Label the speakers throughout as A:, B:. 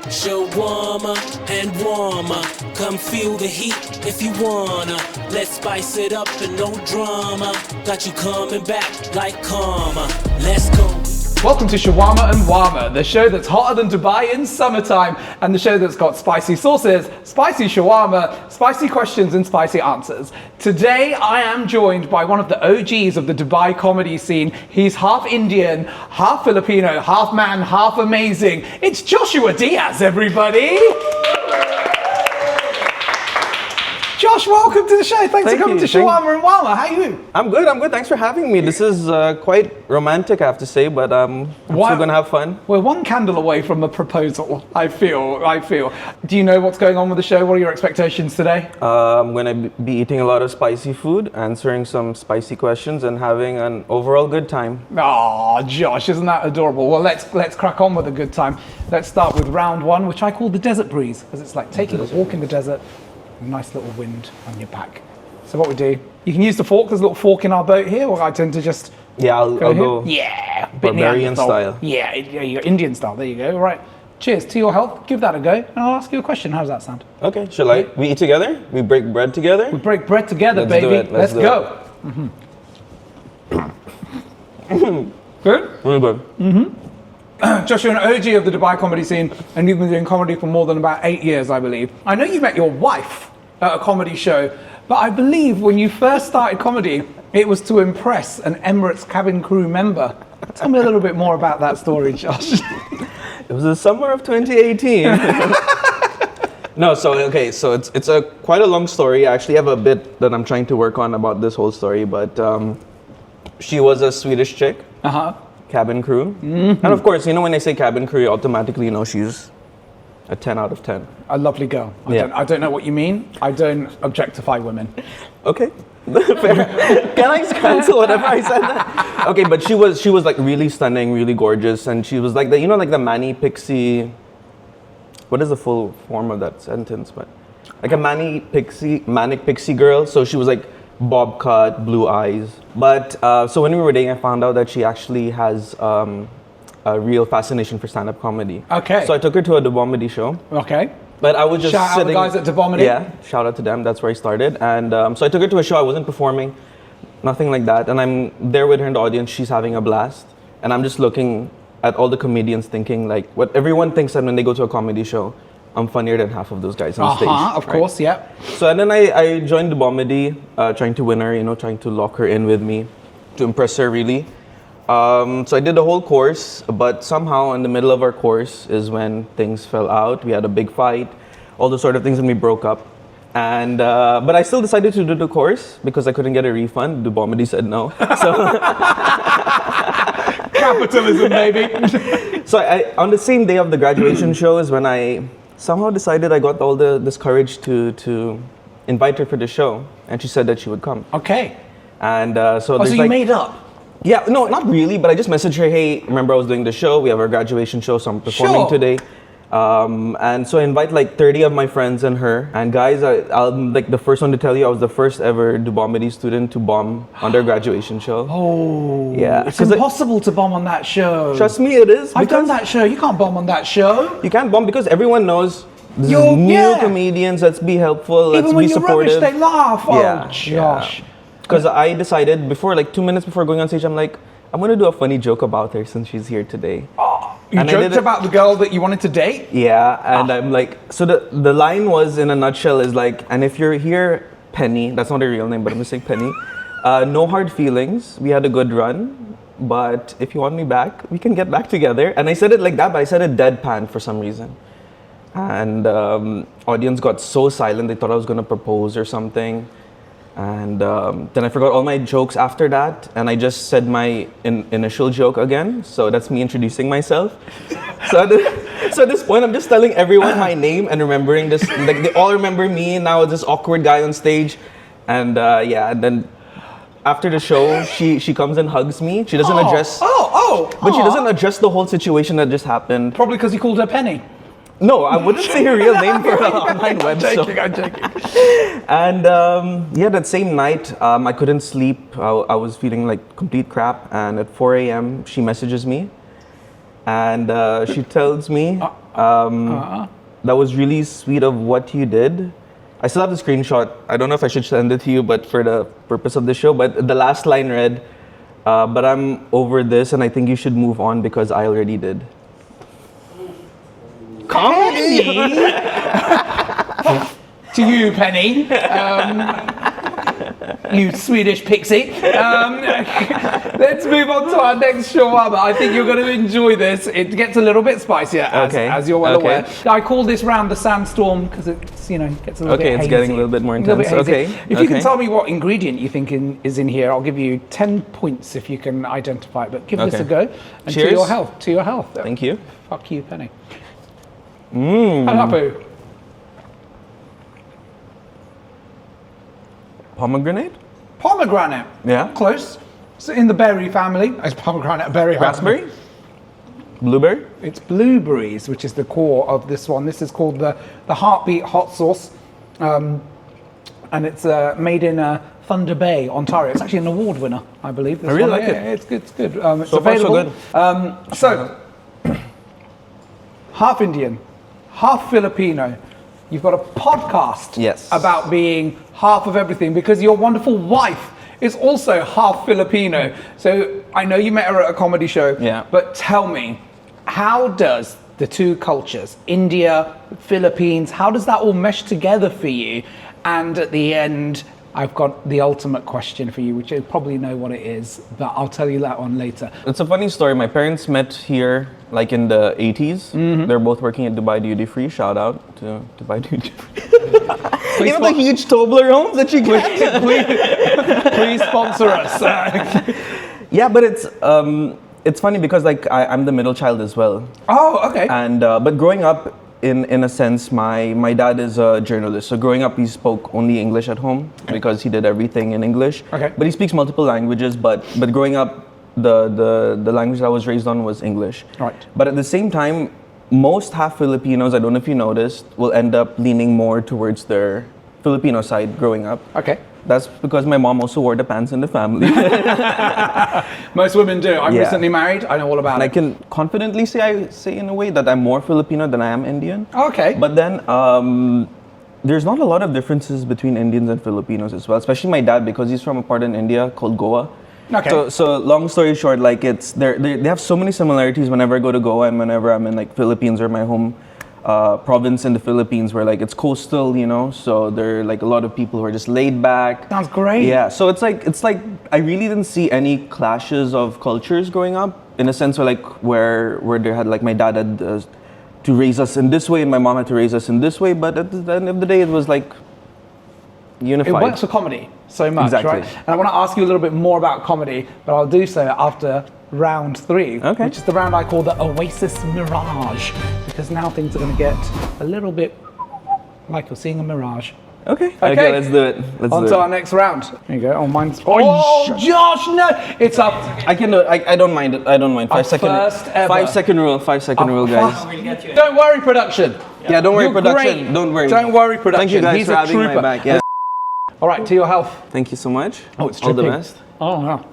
A: Shawarma and warmer. Come feel the heat if you wanna. Let's spice it up and no drama. Got you coming back like karma. Let's go.
B: Welcome to Shawarma and Warmer, the show that's hotter than Dubai in summertime, and the show that's got spicy sauces, spicy shawarma, spicy questions and spicy answers. Today I am joined by one of the OGs of the Dubai comedy scene. He's half Indian, half Filipino, half man, half amazing. It's Joshua Diaz, everybody! Josh, welcome to the show. Thanks for coming to Shawarma and Warmer. How are you?
C: I'm good. Thanks for having me. This is quite romantic, I have to say, but I'm still going to have fun.
B: We're one candle away from a proposal, I feel. Do you know what's going on with the show? What are your expectations today?
C: I'm going to be eating a lot of spicy food, answering some spicy questions, and having an overall good time.
B: Oh, Josh, isn't that adorable? Well, let's crack on with a good time. Let's start with round one, which I call the desert breeze, because it's like taking a walk in the desert. Nice little wind on your back. So what we do, you can use the fork. There's a little fork in our boat here, or I tend to just
C: I'll go
B: yeah,
C: barbarian style.
B: Yeah, you're Indian style. There you go. All right. Cheers to your health. Give that a go, and I'll ask you a question. How does that sound?
C: Okay. Shall I? We eat together. We break bread together.
B: We break bread together,
C: Let's
B: baby.
C: do it.
B: Let's go. Good.
C: Really good.
B: Josh, you're an OG of the Dubai comedy scene, and you've been doing comedy for more than about 8 years, I believe. I know you met your wife at a comedy show, but I believe when you first started comedy, it was to impress an Emirates cabin crew member. Tell me a little bit more about that story, Josh.
C: It was the summer of 2018. No, so it's a quite a long story. I actually have a bit that I'm trying to work on about this whole story, but she was a Swedish chick. Cabin crew. And of course, when I say cabin crew, you automatically know she's a 10 out of 10.
B: A lovely girl. I don't know what you mean. I don't objectify women.
C: Okay. Fair. Can I cancel whatever I said that? Okay, but she was like really stunning, really gorgeous, and she was like the Manny Pixie. What is the full form of that sentence? But like a manic pixie girl. So she was like bob cut, blue eyes. But so when we were dating, I found out that she actually has a real fascination for stand-up comedy.
B: Okay.
C: So I took her to a Dubomedy show.
B: Okay.
C: But I was just
B: shout
C: sitting.
B: out the guys at Dubomedy.
C: Yeah, shout out to them. That's where I started. And so I took her to a show. I wasn't performing, nothing like that. And I'm there with her in the audience. She's having a blast. And I'm just looking at all the comedians thinking like what everyone thinks that when they go to a comedy show, I'm funnier than half of those guys on stage.
B: Of course, yeah.
C: So and then I joined Dubomedy, trying to win her, trying to lock her in with me, to impress her really. So I did the whole course, but somehow in the middle of our course is when things fell out. We had a big fight, all those sort of things, and we broke up. And but I still decided to do the course because I couldn't get a refund. Dubomedy said no. So
B: capitalism, baby.
C: So on the same day of the graduation show is when I somehow decided I got all this courage to invite her for the show, and she said that she would come.
B: Okay.
C: And so
B: you made up?
C: Yeah, no, not really, but I just messaged her, hey, remember I was doing the show, we have our graduation show, so I'm performing today. And so I invite like 30 of my friends and her. And guys, I'm like the first one to tell you, I was the first ever Dubomedy student to bomb on their graduation show.
B: Oh,
C: yeah.
B: It's impossible to bomb on that show.
C: Trust me, it is.
B: I've done that show, you can't bomb on that show.
C: You can't bomb because everyone knows this is new comedians, let's be helpful, let's be supportive.
B: Even when you're rubbish, they laugh.
C: Yeah,
B: oh, Josh.
C: Yeah. Because I decided before, like 2 minutes before going on stage, I'm like, I'm gonna do a funny joke about her since she's here today.
B: Oh, you joked about the girl that you wanted to date?
C: Yeah, and I'm like, so the line was in a nutshell is like, and if you're here, Penny, that's not her real name, but I'm gonna say Penny, no hard feelings, we had a good run, but if you want me back, we can get back together. And I said it like that, but I said it deadpan for some reason. And audience got so silent, they thought I was gonna propose or something. And then I forgot all my jokes after that, and I just said my initial joke again. So that's me introducing myself. So at this point, I'm just telling everyone my name and remembering this. Like they all remember me now. This awkward guy on stage, and and then after the show, she comes and hugs me. She doesn't address. But she doesn't address the whole situation that just happened.
B: Probably because you called her Penny.
C: No, I wouldn't say her real name for an online web show.
B: I'm joking.
C: And that same night, I couldn't sleep. I was feeling like complete crap. And at 4 a.m., she messages me. And she tells me, that was really sweet of what you did. I still have the screenshot. I don't know if I should send it to you, but for the purpose of the show. But the last line read, but I'm over this and I think you should move on because I already did.
B: Comedy! To you, Penny. You Swedish pixie. Let's move on to our next shawarma. I think you're going to enjoy this. It gets a little bit spicier, as you're well aware. I call this round the sandstorm because it's, gets a little bit hazy.
C: Okay, it's getting a little bit more intense.
B: If you can tell me what ingredient you think is in here, I'll give you 10 points if you can identify it. But give this a go. And
C: cheers.
B: To your health. To your health.
C: Thank you.
B: Fuck you, Penny. Halapu.
C: Pomegranate?
B: Pomegranate.
C: Yeah.
B: Close. It's in the berry family. Is pomegranate a berry?
C: Raspberry? Blueberry?
B: It's blueberries, which is the core of this one. This is called the Heartbeat Hot Sauce. And it's made in Thunder Bay, Ontario. It's actually an award winner, I believe.
C: I really like it.
B: It's good. It's good. It's
C: so
B: available.
C: Far, so
B: good. Half Indian, half Filipino. You've got a podcast about being half of everything because your wonderful wife is also half Filipino. So I know you met her at a comedy show, but tell me, how does the two cultures, India, Philippines, how does that all mesh together for you? And at the end, I've got the ultimate question for you, which you probably know what it is, but I'll tell you that one later.
C: It's a funny story. My parents met here like in the 80s. They're both working at Dubai Duty Free. Shout out to Dubai Duty Free. You know the huge Tobler homes that you get?
B: Please sponsor us.
C: Yeah, but it's funny because like I'm the middle child as well.
B: Oh, okay.
C: And but growing up, in a sense, my dad is a journalist. So growing up, he spoke only English at home because he did everything in English.
B: Okay.
C: But he speaks multiple languages. But growing up, the language that I was raised on was English.
B: Right.
C: But at the same time, most half Filipinos, I don't know if you noticed, will end up leaning more towards their Filipino side growing up.
B: Okay.
C: That's because my mom also wore the pants in the family.
B: Most women do. I'm recently married. I know all about
C: and
B: it.
C: I can confidently say in a way that I'm more Filipino than I am Indian.
B: Okay.
C: But then there's not a lot of differences between Indians and Filipinos as well, especially my dad because he's from a part in India called Goa.
B: Okay.
C: So long story short, like they have so many similarities whenever I go to Goa and whenever I'm in like Philippines or my home province in the Philippines where like it's coastal, so there are like a lot of people who are just laid back.
B: Sounds great.
C: Yeah, so it's like I really didn't see any clashes of cultures growing up in a sense where they had like my dad had to raise us in this way and my mom had to raise us in this way, but at the end of the day it was like unified.
B: It works for comedy so much,
C: exactly.
B: right? And I want to ask you a little bit more about comedy, but I'll do so after round 3, which is the round I call the Oasis Mirage, because now things are going to get a little bit like you're seeing a mirage.
C: Okay, let's do it.
B: On to our next round. There you go. Oh, mine's... Oh, Josh, no! It's up.
C: I can do it. I don't mind it. I don't mind. 5 second.
B: First ever.
C: 5 second rule. 5 second rule, guys.
B: Don't worry, production.
C: Yeah, don't worry,
B: You're
C: production.
B: great.
C: Don't worry.
B: Don't worry, production.
C: Thank you guys
B: He's
C: for
B: a
C: having
B: trooper.
C: my back. Yeah.
B: All right, to your health.
C: Thank you so much.
B: Oh, it's
C: all the
B: dripping.
C: best.
B: Oh, yeah.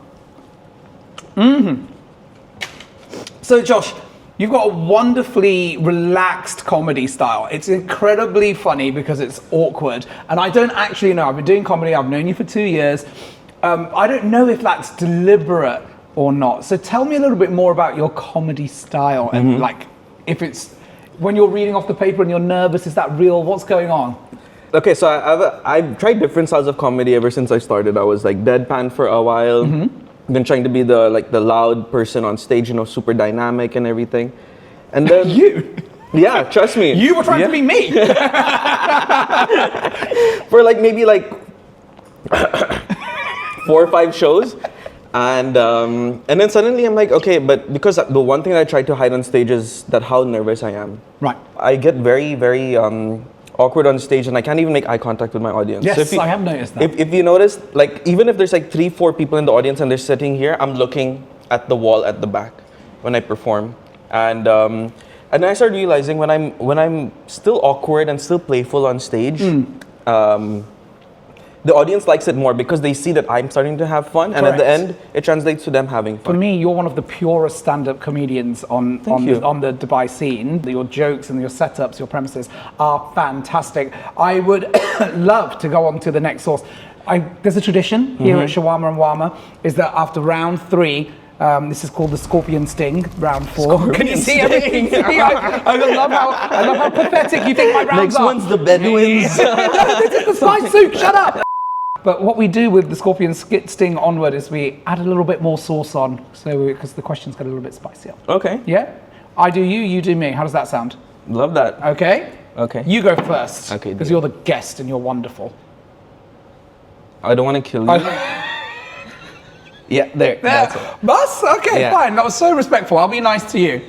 B: So, Josh, you've got a wonderfully relaxed comedy style. It's incredibly funny because it's awkward. And I don't actually know. I've been doing comedy. I've known you for 2 years. I don't know if that's deliberate or not. So tell me a little bit more about your comedy style and like if it's when you're reading off the paper and you're nervous, is that real? What's going on?
C: Okay, so I've tried different styles of comedy ever since I started. I was like deadpan for a while. Been trying to be the loud person on stage, super dynamic and everything. And then
B: You?
C: Yeah, trust me.
B: You were trying to be me.
C: For maybe 4 or 5 shows. And then suddenly I'm like, okay, but because the one thing I try to hide on stage is that how nervous I am.
B: Right.
C: I get very, very awkward on stage and I can't even make eye contact with my audience.
B: Yes,
C: So
B: I have noticed that.
C: If you notice, even if there's 3-4 people in the audience and they're sitting here, I'm looking at the wall at the back when I perform. And I started realizing when I'm still awkward and still playful on stage, the audience likes it more because they see that I'm starting to have fun, and at the
B: Correct.
C: end, it translates to them having
B: For
C: fun.
B: me, you're one of the purest stand-up comedians on
C: you.
B: the Dubai scene. Your jokes and your setups, your premises are fantastic. I would love to go on to the next source. There's a tradition here at Shawarma and Wama, is that after round 3, this is called the Scorpion Sting, round 4. Can you see everything? I love how pathetic you think my rounds
C: Next
B: are.
C: one's the Bedouins.
B: This is the spice soup, shut up! But what we do with the Scorpion Sting onward is we add a little bit more sauce on, because the questions get a little bit spicier.
C: Okay,
B: Yeah? I do you, you do me. How does that sound?
C: love that.
B: Okay?
C: Okay.
B: You go first.
C: Okay,
B: Because
C: deal.
B: you're the guest and you're wonderful.
C: I don't want to kill you. Yeah, there. That's it.
B: Bus? Okay,
C: Yeah.
B: fine. That was so respectful. I'll be nice to you.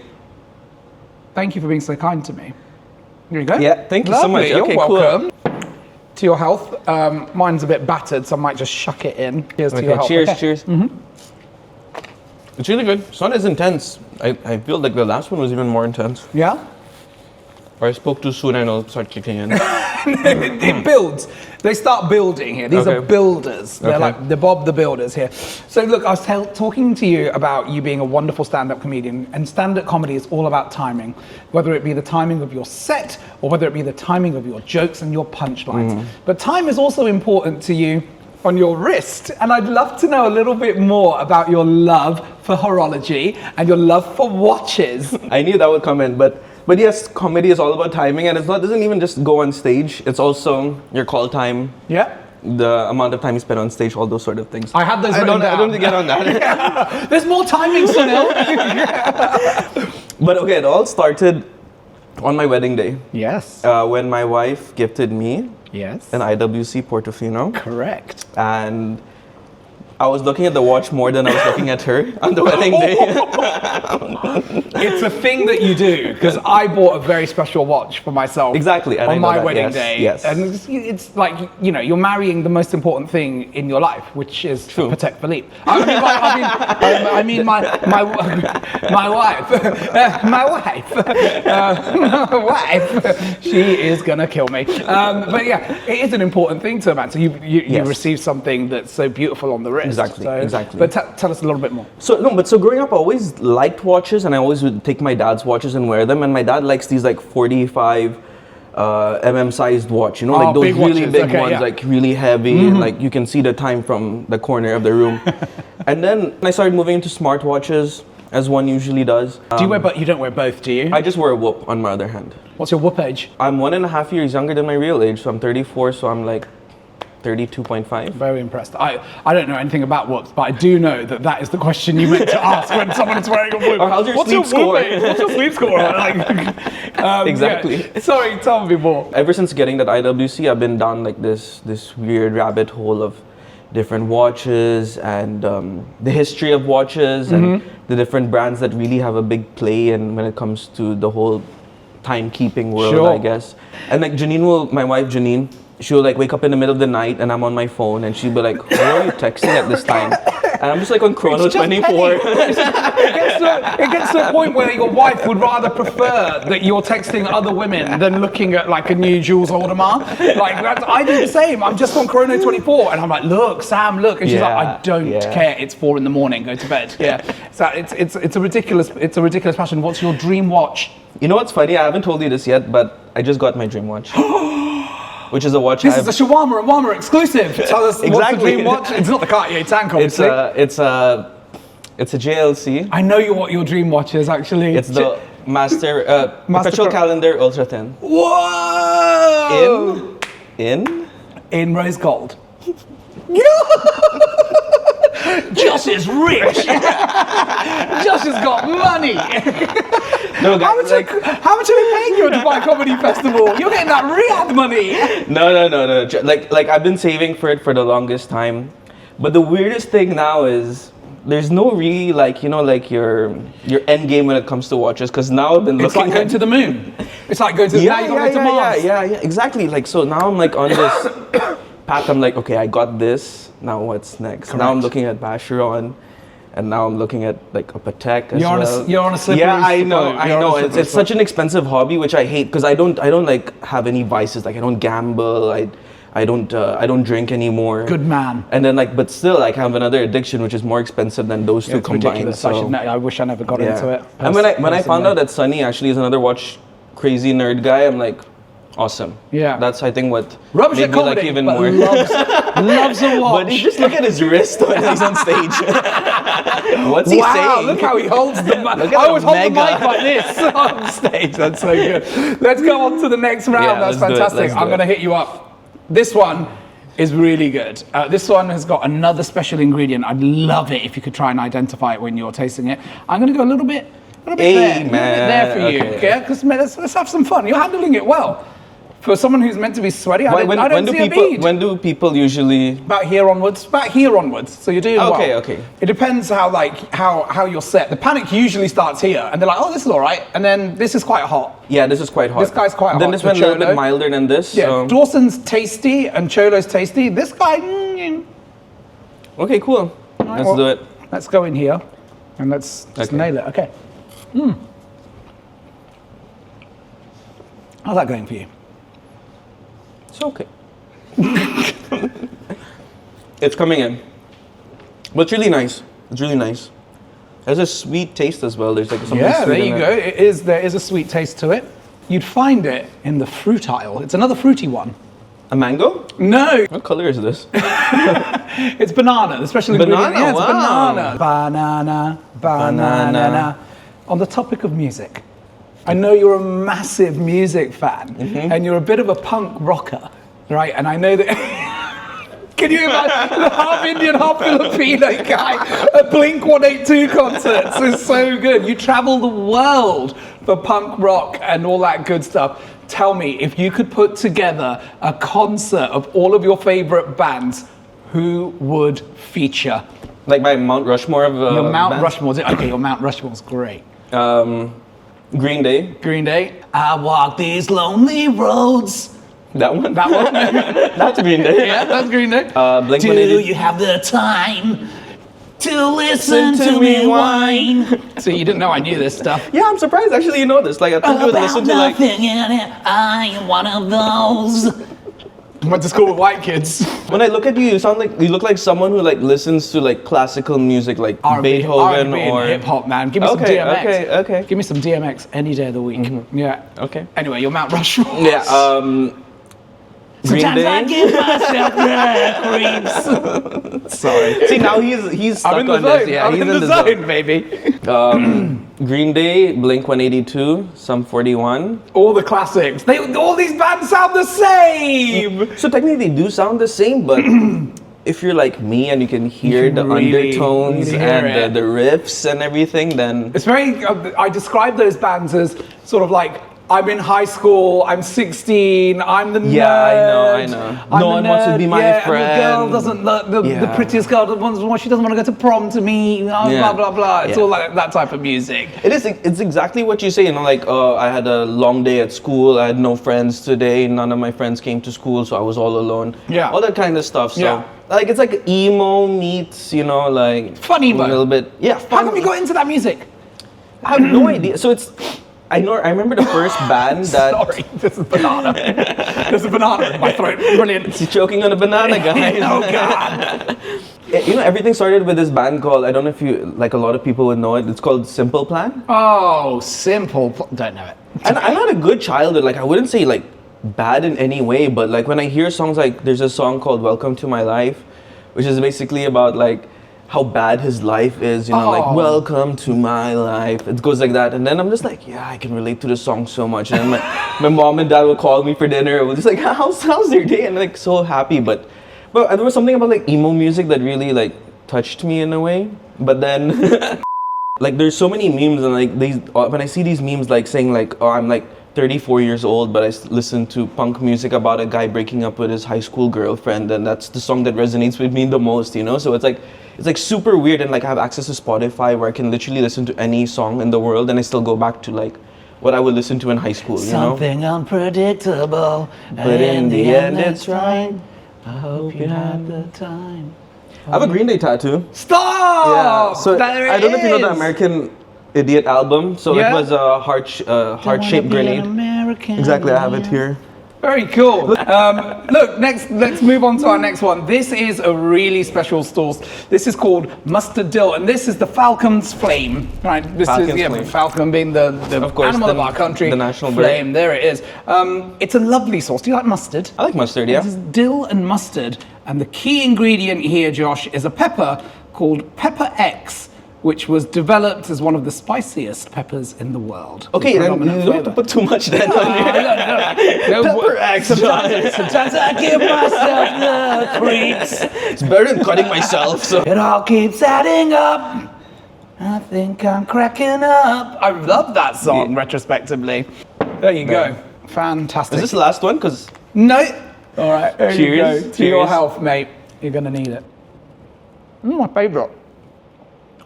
B: Thank you for being so kind to me. Here you go.
C: Yeah, thank you so much.
B: Lovely, You're
C: Okay, cool.
B: welcome. To your health. Mine's a bit battered, so I might just shuck it in. Cheers to your
C: Okay,
B: health.
C: cheers,
B: Okay.
C: cheers. It's really good. It's not as intense. I feel like the last one was even more intense.
B: Yeah?
C: Or I spoke too soon and it'll start kicking in.
B: It builds. They start building here. These are
C: Okay.
B: builders. They're
C: Okay.
B: like the Bob the Builders here. So look, I was talking to you about you being a wonderful stand-up comedian, and stand-up comedy is all about timing, whether it be the timing of your set or whether it be the timing of your jokes and your punchlines. But time is also important to you on your wrist, and I'd love to know a little bit more about your love for horology and your love for watches.
C: I knew that would come in, but yes, comedy is all about timing, and doesn't even just go on stage. It's also your call time,
B: Yeah?
C: the amount of time you spend on stage, all those sort of things.
B: I had those
C: I
B: written
C: don't
B: down.
C: need to get on that.
B: There's more timing, Sunil.
C: But okay, it all started on my wedding day
B: Yes.
C: when my wife gifted me
B: Yes.
C: an IWC Portofino,
B: Correct.
C: and I was looking at the watch more than I was looking at her on the wedding day.
B: It's a thing that you do, because I bought a very special watch for myself.
C: Exactly, and I
B: on
C: know
B: my
C: that,
B: wedding
C: yes,
B: day.
C: yes.
B: And it's like, you know, you're marrying the most important thing in your life, which is
C: True.
B: Patek Philippe. I mean my wife. My wife. She is gonna kill me. But yeah, it is an important thing to a man. So you
C: Yes.
B: receive something that's so beautiful on the wrist.
C: Exactly,
B: So-
C: exactly.
B: But tell us a little bit more.
C: So growing up, I always liked watches, and I always would take my dad's watches and wear them. And my dad likes these like 45 sized watch, you know,
B: Oh,
C: like those
B: big
C: really
B: watches,
C: big
B: okay,
C: ones,
B: yeah.
C: like really heavy, and like you can see the time from the corner of the room. And then I started moving into smartwatches, as one usually does.
B: Do you wear you don't wear both, do you?
C: I just wear a Whoop on my other hand.
B: What's your whoop age?
C: I'm 1.5 years younger than my real age, so I'm 34, so I'm like 32.5.
B: Very impressed. I don't know anything about whoops, but I do know that that is the question you meant to ask when someone is wearing a whoop.
C: Or how's your
B: What's
C: sleep
B: your whoop
C: score?
B: age? What's your sleep score?
C: Exactly.
B: yeah. Sorry, tell me more.
C: Ever since getting that IWC, I've been down like this weird rabbit hole of different watches and the history of watches and the different brands that really have a big play in when it comes to the whole timekeeping world,
B: Sure.
C: I guess. And like my wife Janine, she'll like wake up in the middle of the night and I'm on my phone and she'll be like, who are you texting at this time? And I'm just like on Chrono
B: It's just
C: 24.
B: It gets to a point where your wife would rather prefer that you're texting other women than looking at like a new Jules Audemars. Like I do the same. I'm just on Chrono 24 and I'm like, look, Sam, look, and she's like, I don't care. It's 4 a.m. Go to bed. Yeah. So it's a ridiculous passion. What's your dream watch?
C: You know what's funny? I haven't told you this yet, but I just got my dream watch. Which is a watch
B: This is a Shawarma and Wama exclusive. Tell us what's the
C: Exactly.
B: dream watch. It's not the Cartier tank,
C: it's
B: obviously.
C: a JLC.
B: I know what your dream watch is actually.
C: It's the Master Perpetual
B: Pro-
C: Calendar Ultra Thin.
B: Whoa! In rose gold. Josh is rich. Josh has got money.
C: No, guys,
B: How much are they paying you at Dubai Comedy Festival? You're getting that Riyadh money.
C: no. Like I've been saving for it for the longest time, but the weirdest thing now is there's no really like your end game when it comes to watches. Because now I've been looking.
B: It's like going to the moon. It's like going to now you got to go to Mars.
C: yeah, exactly. Like so now I'm like on this path. I'm like, okay, I got this. Now what's next? Now I'm
B: Correct.
C: looking at Vacheron. And now I'm looking at like a Patek as well.
B: You're on a slippery
C: Yeah, I
B: slope.
C: know.
B: You're on a
C: It's
B: slippery
C: such an expensive hobby, which I hate because I don't like have any vices. Like I don't gamble. I don't drink anymore.
B: Good man.
C: And then like, but still, like, I have another addiction which is more expensive than those two
B: It's
C: combined.
B: ridiculous.
C: So,
B: I wish I never got
C: yeah.
B: into it.
C: And when I found
B: personally.
C: out that Sunny actually is another watch crazy nerd guy, I'm like, awesome.
B: Yeah.
C: That's I think what
B: Rubbish
C: made
B: at
C: me like
B: comedy,
C: even
B: but
C: more.
B: loves a watch.
C: But you just look at his wrist when he's on stage. What's he
B: Wow,
C: saying?
B: look how he holds the mic.
C: Look at
B: I always hold the
C: mega.
B: mic like this on stage. That's so good. Let's go on to the next round.
C: Yeah,
B: That's
C: let's do it,
B: fantastic.
C: let's do
B: I'm
C: it.
B: going to hit you up. This one is really good. This one has got another special ingredient. I'd love it if you could try and identify it when you're tasting it. I'm going to go a little bit
C: Hey,
B: there, a little bit
C: man.
B: there for you.
C: Okay.
B: Yeah, because let's have some fun. You're handling it well. For someone who's meant to be sweaty, I don't see a bead.
C: When do people usually?
B: About here onwards. So you're doing well.
C: Okay.
B: It depends how you're set. The panic usually starts here, and they're like, "Oh, this is all right," and then this is quite hot.
C: Yeah, this is quite hot.
B: This guy's quite hot.
C: Then this
B: The
C: went a little
B: Cholo.
C: bit milder than this.
B: Yeah,
C: So.
B: Dawson's tasty and Cholo's tasty. This guy.
C: Okay, cool. Let's
B: well,
C: do it.
B: Let's go in here, and let's just
C: Okay.
B: nail it. Okay. How's that going for you?
C: It's okay. It's coming in. But it's really nice. It's really nice. There's a sweet taste as well. There's like something
B: Yeah,
C: sweet
B: there
C: in
B: you
C: it.
B: go. There is a sweet taste to it. You'd find it in the fruit aisle. It's another fruity one.
C: A mango?
B: No,
C: What color is this?
B: it's banana. The special
C: Banana,
B: ingredient. Yeah, it's
C: wow.
B: banana.
C: Banana.
B: Banana. On the topic of music, I know you're a massive music fan, and you're a bit of a punk rocker, right? And I know that. Can you imagine the half Indian, half Filipino guy at Blink 182 concerts? It's so good. You travel the world for punk rock and all that good stuff. Tell me, if you could put together a concert of all of your favorite bands, who would feature?
C: Like my Mount Rushmore of
B: Your Mount
C: bands?
B: Rushmore's okay. Your Mount Rushmore's great.
C: Green Day.
B: Green Day. I walk these lonely roads.
C: That one?
B: That one.
C: That's Green Day.
B: Yeah, that's Green Day.
C: Blink
B: Do
C: 182.
B: you have the time to listen to me whine? So you didn't know I knew this stuff.
C: Yeah, I'm surprised actually you know this. Like I think you would listen to like
B: in it, I am one of those. Went to school with white kids.
C: when I look at you, you look like someone who like listens to like classical music like Beethoven or
B: hip hop, man. Give me
C: Okay,
B: some DMX.
C: okay.
B: Give me some DMX any day of the week. Yeah.
C: Okay.
B: Anyway, your Mount Rushmore.
C: Yeah, Green
B: Sometimes I
C: Day.
B: give myself creeps.
C: Sorry. See now he's stuck
B: I'm in the
C: on
B: zone.
C: this. Yeah,
B: I'm
C: he's
B: in the zone, baby.
C: Green Day, Blink 182, Sum 41.
B: All the classics. All these bands sound the same.
C: So technically they do sound the same, but if you're like me and you can hear
B: You
C: the
B: can really
C: undertones
B: hear
C: and
B: it.
C: the riffs and everything, then
B: It's very. I describe those bands as sort of like. I'm in high school. I'm 16. I'm the nerd.
C: Yeah, I know.
B: I'm
C: No
B: the
C: one wants to
B: nerd,
C: be my
B: And the
C: friend.
B: girl doesn't. The
C: Yeah.
B: prettiest girl she doesn't want to go to prom to me.
C: Yeah.
B: Blah blah blah. It's
C: Yeah.
B: all like that type of music.
C: it's exactly what you say, you know, like I had a long day at school, I had no friends today, none of my friends came to school, so I was all alone.
B: Yeah.
C: All that kind of stuff. So
B: Yeah.
C: like it's like emo meets, you know, like
B: Funny,
C: a
B: but
C: little bit. Yeah,
B: How come you got into that music?
C: I have no idea. So I remember the first band that
B: Sorry, this is banana. There's a banana in my throat. Brilliant.
C: he's choking on a banana, guys.
B: Oh God.
C: You know, everything started with this band called, I don't know if you, like a lot of people would know it, it's called Simple Plan.
B: Oh, simple. Don't know it.
C: And I had a good childhood, like I wouldn't say like bad in any way, but like when I hear songs like, there's a song called Welcome to My Life, which is basically about like how bad his life is, you know, like
B: Oh.
C: welcome to my life. It goes like that. And then I'm just like, yeah, I can relate to the song so much. And then my mom and dad would call me for dinner. It was just like, how's your day? And like so happy. But there was something about like emo music that really like touched me in a way. But then like there's so many memes and like when I see these memes like saying like, oh, I'm like 34 years old, but I listen to punk music about a guy breaking up with his high school girlfriend, and that's the song that resonates with me the most, you know? So it's like super weird, and like I have access to Spotify where I can literally listen to any song in the world, and I still go back to like what I would listen to in high school, you know?
B: Something unpredictable,
C: But in the end, it's
B: right. I hope you had the time.
C: I have a Green Day tattoo.
B: Stop!
C: Yeah. So
B: There
C: I don't know if you know the
B: is.
C: American Idiot album. So
B: Yeah.
C: it was a heart-shaped grenade. Exactly, I have it here.
B: Very cool. Look, let's move on to our next one. This is a really special sauce. This is called mustard dill, and this is the Falcon's Flame. Right? This
C: Falcon's
B: is
C: Flame.
B: Falcon being the
C: Of course,
B: animal
C: the-
B: of our country.
C: the national
B: flame.
C: bird.
B: There it is. It's a lovely sauce. Do you like mustard?
C: I like mustard, yeah.
B: This is dill and mustard, and the key ingredient here, Josh, is a pepper called Pepper X, which was developed as one of the spiciest peppers in the world.
C: Okay, then you
B: Predominant
C: don't have to
B: flavour.
C: put too much then on here.
B: No,
C: Pepper X,
B: sometimes I give myself the creeps.
C: It's better than cutting myself, so.
B: It all keeps adding up. I think I'm cracking up. I love that song retrospectively. There you go. Fantastic.
C: Is this the last one? Because
B: No. All right. There you
C: Cheers.
B: go. To your
C: Cheers.
B: health, mate. You're gonna need it. My favorite.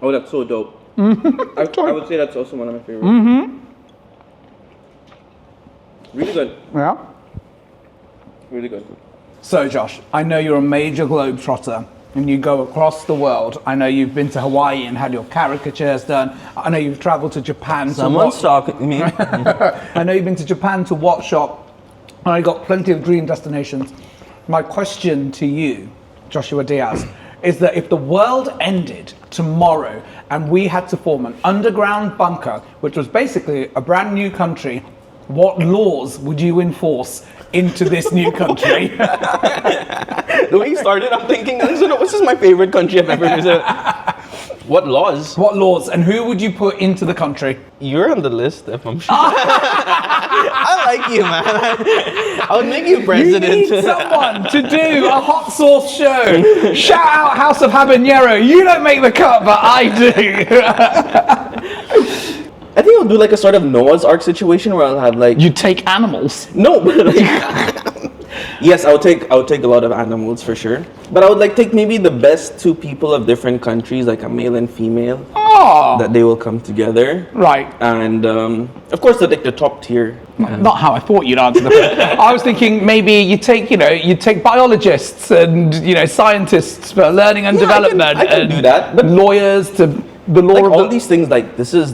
C: oh, that's so dope. I would say that's also one of my favorites. Really good.
B: Yeah.
C: Really good.
B: So, Josh, I know you're a major globetrotter and you go across the world. I know you've been to Hawaii and had your caricatures done. I know you've traveled to Japan.
C: Someone's talking to me.
B: I know you've been to Japan to watch shop. And I got plenty of dream destinations. My question to you, Joshua Diaz, is that if the world ended tomorrow and we had to form an underground bunker, which was basically a brand new country, what laws would you enforce into this new country?
C: The way you started, I'm thinking, this is my favorite country I've ever visited. What laws?
B: What laws and who would you put into the country?
C: You're on the list, if I'm sure. I like you, man. I would make you
B: You
C: president.
B: need someone to do a hot sauce show. Shout out House of Habanero. You don't make the cut, but I do.
C: I think I'll do like a sort of Noah's Ark situation where I'll have like
B: You take animals.
C: no, but like yes, I would take a lot of animals for sure. But I would like take maybe the best two people of different countries, like a male and female,
B: Oh,
C: that they will come together.
B: right.
C: And of course, they're like the top tier.
B: Not how I thought you'd answer the question. I was thinking maybe you take biologists and scientists for learning and
C: Yeah,
B: development.
C: I can
B: and
C: do that, but
B: lawyers to the law
C: like
B: of
C: all
B: the,
C: these things, like this is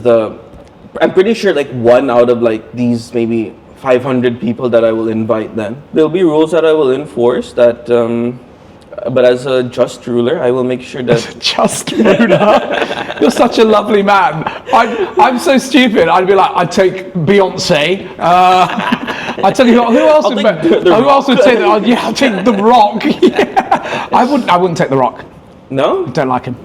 C: I'm pretty sure like one out of like these maybe 500 people that I will invite. Then there'll be rules that I will enforce. That, but as a just ruler, I will make sure that
B: just ruler. You're such a lovely man. I'm so stupid. I'd be like, I'd take Beyonce. I tell you what, who else
C: I'll
B: would
C: take
B: be-
C: The
B: who else would
C: Rock.
B: take that? Yeah, I'll take The Rock. Yeah. I wouldn't take The Rock.
C: no.
B: Don't like him.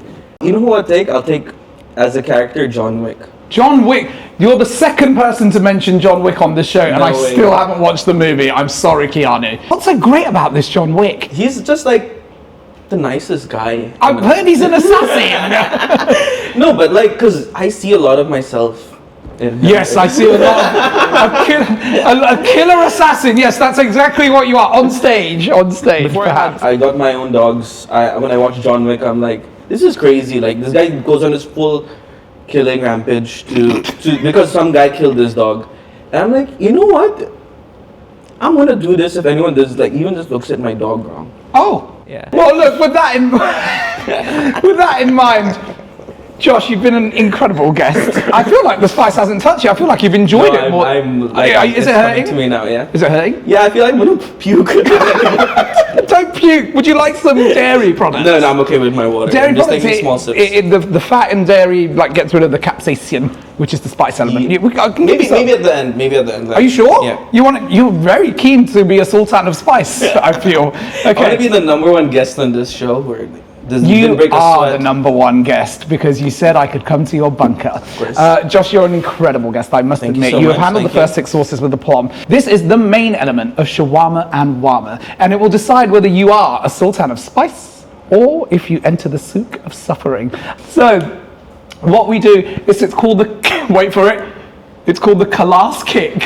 C: You know who I'll take? I'll take as a character John Wick.
B: John Wick. You're the second person to mention John Wick on this show, and
C: No
B: I
C: way.
B: still haven't watched the movie. I'm sorry, Keanu. What's so great about this John Wick?
C: He's just like the nicest guy.
B: I've heard he's an assassin.
C: No, but like, cause I see a lot of myself in him.
B: Yes, I see a lot of a killer assassin. Yes, that's exactly what you are on stage. On stage,
C: Before
B: perhaps.
C: I got my own dogs. When I watch John Wick, I'm like, this is crazy. Like this guy goes on his full killing rampage to because some guy killed his dog, and I'm like, you know what? I'm gonna do this if anyone does like even just looks at my dog wrong.
B: Oh,
C: Yeah.
B: Well, look, with that in mind, Josh, you've been an incredible guest. I feel like the spice hasn't touched you. I feel like you've enjoyed it more.
C: I'm like,
B: Is
C: it's
B: it
C: coming
B: hurting?
C: to me now? Yeah.
B: Is it hurting?
C: Yeah, I feel like I'm gonna puke.
B: Don't puke. Would you like some dairy products?
C: No, I'm okay with my water.
B: Dairy
C: I'm just
B: products,
C: taking small sips.
B: the fat in dairy like gets rid of the capsaicin, which is the spice element. I can give you some.
C: Maybe at the end. Maybe at the end.
B: Are you sure?
C: Yeah.
B: You're very keen to be a sultan of spice. I feel.
C: I want to
B: Okay.
C: be the number one guest on this show where this
B: You
C: didn't break a
B: are
C: sweat.
B: the number one guest because you said I could come to your bunker.
C: course.
B: Josh, you're an incredible guest, I must
C: Thank you
B: admit.
C: so
B: You have
C: much.
B: handled
C: Thank
B: the first
C: you.
B: 6 sauces with aplomb. This is the main element of shawarma and wama, and it will decide whether you are a sultan of spice or if you enter the souk of suffering. So, what we do is it's called the, wait for it, it's called the Kalas kick.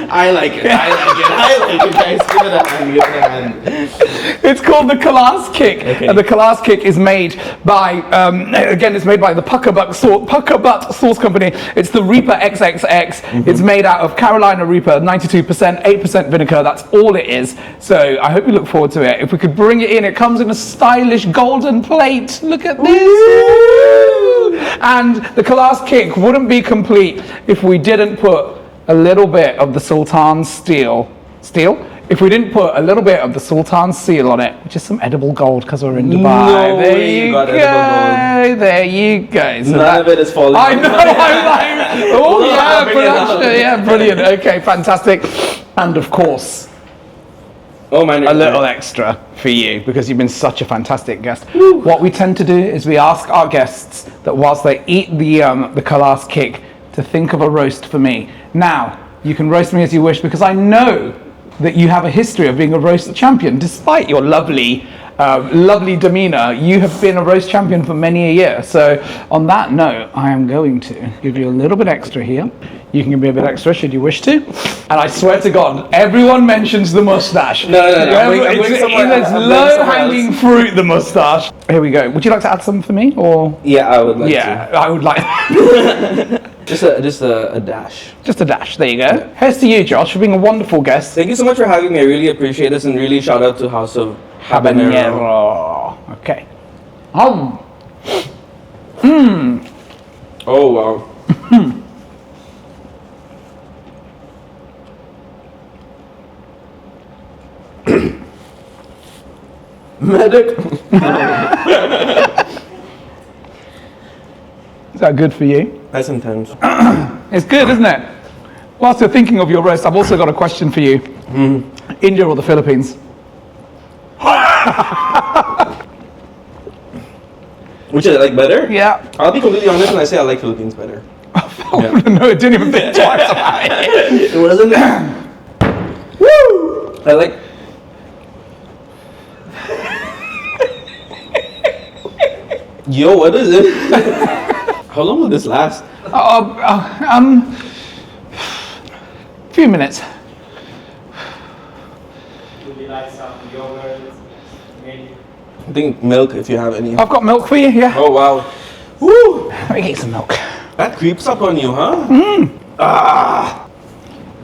C: I like it. I like it, guys. Give it a hand. Give it a hand.
B: It's called the Kalas kick,
C: Okay.
B: and the Kalas kick is made by, again, it's made by the Pucker Butt Sauce Company. It's the Reaper XXX. It's made out of Carolina Reaper, 92%, 8% vinegar. That's all it is. So I hope you look forward to it. If we could bring it in, it comes in a stylish golden plate. Look at this. And the Kalas kick wouldn't be complete if we didn't put a little bit of the Sultan's steel, if we didn't put a little bit of the Sultan's seal on it, which is some edible gold because we're in Dubai.
C: No
B: There
C: way
B: you
C: you got
B: go.
C: edible
B: There you go. So
C: None of it is falling.
B: I know. I'm like, oh yeah,
C: bring it up.
B: production. Yeah, brilliant. Okay, fantastic. And of course,
C: Oh, mine
B: a little extra for you because you've been such a fantastic guest. What we tend to do is we ask our guests that whilst they eat the Kalas kick to think of a roast for me. Now, you can roast me as you wish because I know that you have a history of being a roast champion. Despite your lovely demeanor, you have been a roast champion for many a year. So on that note, I am going to give you a little bit extra here. You can give me a bit extra should you wish to. And I swear to God, everyone mentions the mustache.
C: No. I'm going somewhere
B: It's
C: else.
B: low-hanging fruit, the mustache. Here we go. Would you like to add some for me, or?
C: Yeah, I would like
B: Yeah, I would like.
C: to. Just a dash.
B: Just a dash. There you go. Here's to you, Josh, for being a wonderful guest.
C: Thank you so much for having me. I really appreciate this, and really shout out to House of Habanero.
B: Habanero. Okay.
C: Oh wow. Medic.
B: Is that good for you?
C: That's intense.
B: It's good, isn't it? Whilst you're thinking of your roast, I've also got a question for you. India or the Philippines?
C: Which I like better?
B: Yeah.
C: I'll be completely honest when I say I like Philippines better. Yeah.
B: No, it didn't even think twice about it.
C: It wasn't. Woo! I like. Yo, what is it? How long will this last?
B: Few minutes.
D: Would you like some yogurt, milk?
C: I think milk if you have any.
B: I've got milk for you, yeah.
C: Oh wow. Woo!
B: Let me get some milk.
C: That creeps up on you, huh? I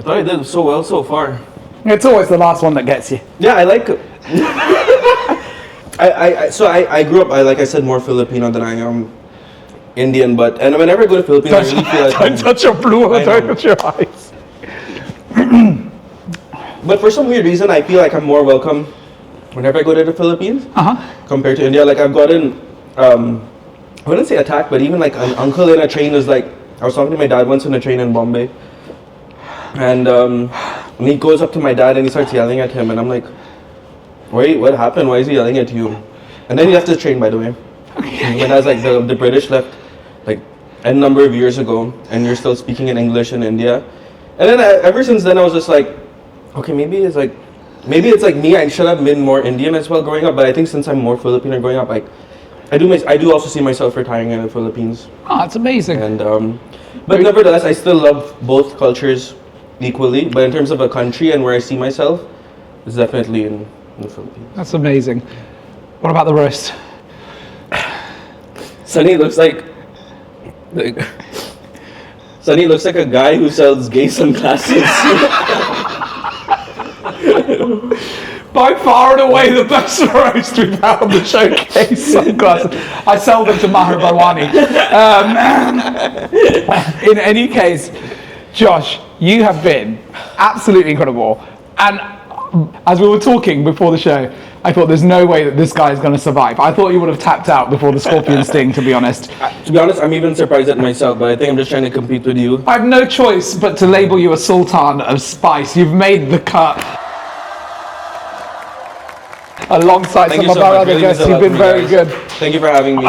C: thought I did so well so far.
B: It's always the last one that gets you.
C: Yeah, I like. I grew up. Like I said, more Filipino than I am Indian. But whenever I go to Philippines, I really feel like
B: Don't touch your blue,
C: I
B: don't
C: know.
B: touch your eyes.
C: But for some weird reason, I feel like I'm more welcome whenever I go to the Philippines compared to India. Like I've gotten, I wouldn't say attacked, but even like an uncle in a train was like, I was talking to my dad once in a train in Bombay, and he goes up to my dad and he starts yelling at him, and I'm like, wait, what happened? Why is he yelling at you? And then he left the train, by the way. When I was like, the British left like a number of years ago, and you're still speaking in English in India. And then ever since then, I was just like, okay, maybe it's like me. I should have been more Indian as well growing up. But I think since I'm more Filipino growing up, like I do also see myself retiring in the Philippines.
B: Oh, that's amazing.
C: And but nevertheless, I still love both cultures equally. But in terms of a country and where I see myself, it's definitely in the Philippines.
B: That's amazing. What about the roast?
C: Sunny looks like Sunny looks like a guy who sells gay sunglasses.
B: By far and away the best roast we've had on the showcase sunglasses. I sell them to Maher Barwani. In any case, Josh, you have been absolutely incredible. And as we were talking before the show, I thought there's no way that this guy is going to survive. I thought you would have tapped out before the scorpion sting, to be honest.
C: To be honest, I'm even surprised at myself, but I think I'm just trying to compete with you.
B: I have no choice but to label you a sultan of spice. You've made the cut. Alongside
C: Thank
B: some
C: you
B: of
C: so
B: our
C: much.
B: other
C: Really
B: guests,
C: means a
B: you've
C: lot
B: been
C: to me,
B: very
C: guys.
B: good.
C: Thank you for having me.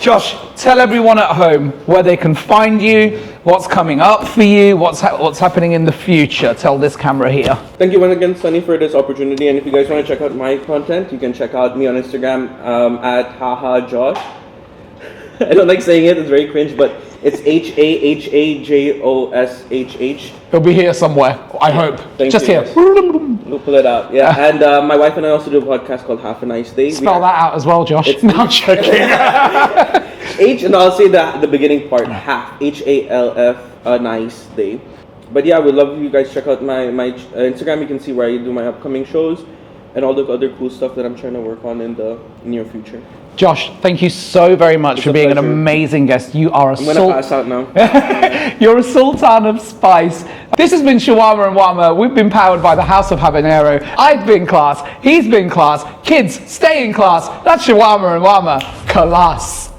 B: Josh, tell everyone at home where they can find you, what's coming up for you, what's happening in the future. Tell this camera here.
C: Thank you once again, Sunny, for this opportunity. And if you guys want to check out my content, you can check out me on Instagram at hahajosh. I don't like saying it; it's very cringe, but it's HAHAJOSHH.
B: He'll be here somewhere, I hope.
C: Thank
B: Just
C: you.
B: here.
C: We'll pull it out. Yeah, and my wife and I also do a podcast called Half a Nice Day.
B: Spell that out as well, Josh.
C: It's-
B: No, I'm joking.
C: H, and I'll say the beginning part, half, HALF, a nice day. But yeah, I would love if you guys check out my Instagram. You can see where I do my upcoming shows and all the other cool stuff that I'm trying to work on in the near future.
B: Josh, thank you so very much for
C: a
B: being an
C: pleasure.
B: amazing guest. You are a
C: I'm gonna pass out now.
B: You're a sultan of spice. This has been Shawarma and Wama. We've been powered by the House of Habanero. I've been class. He's been class. Kids, stay in class. That's Shawarma and Wama. Class.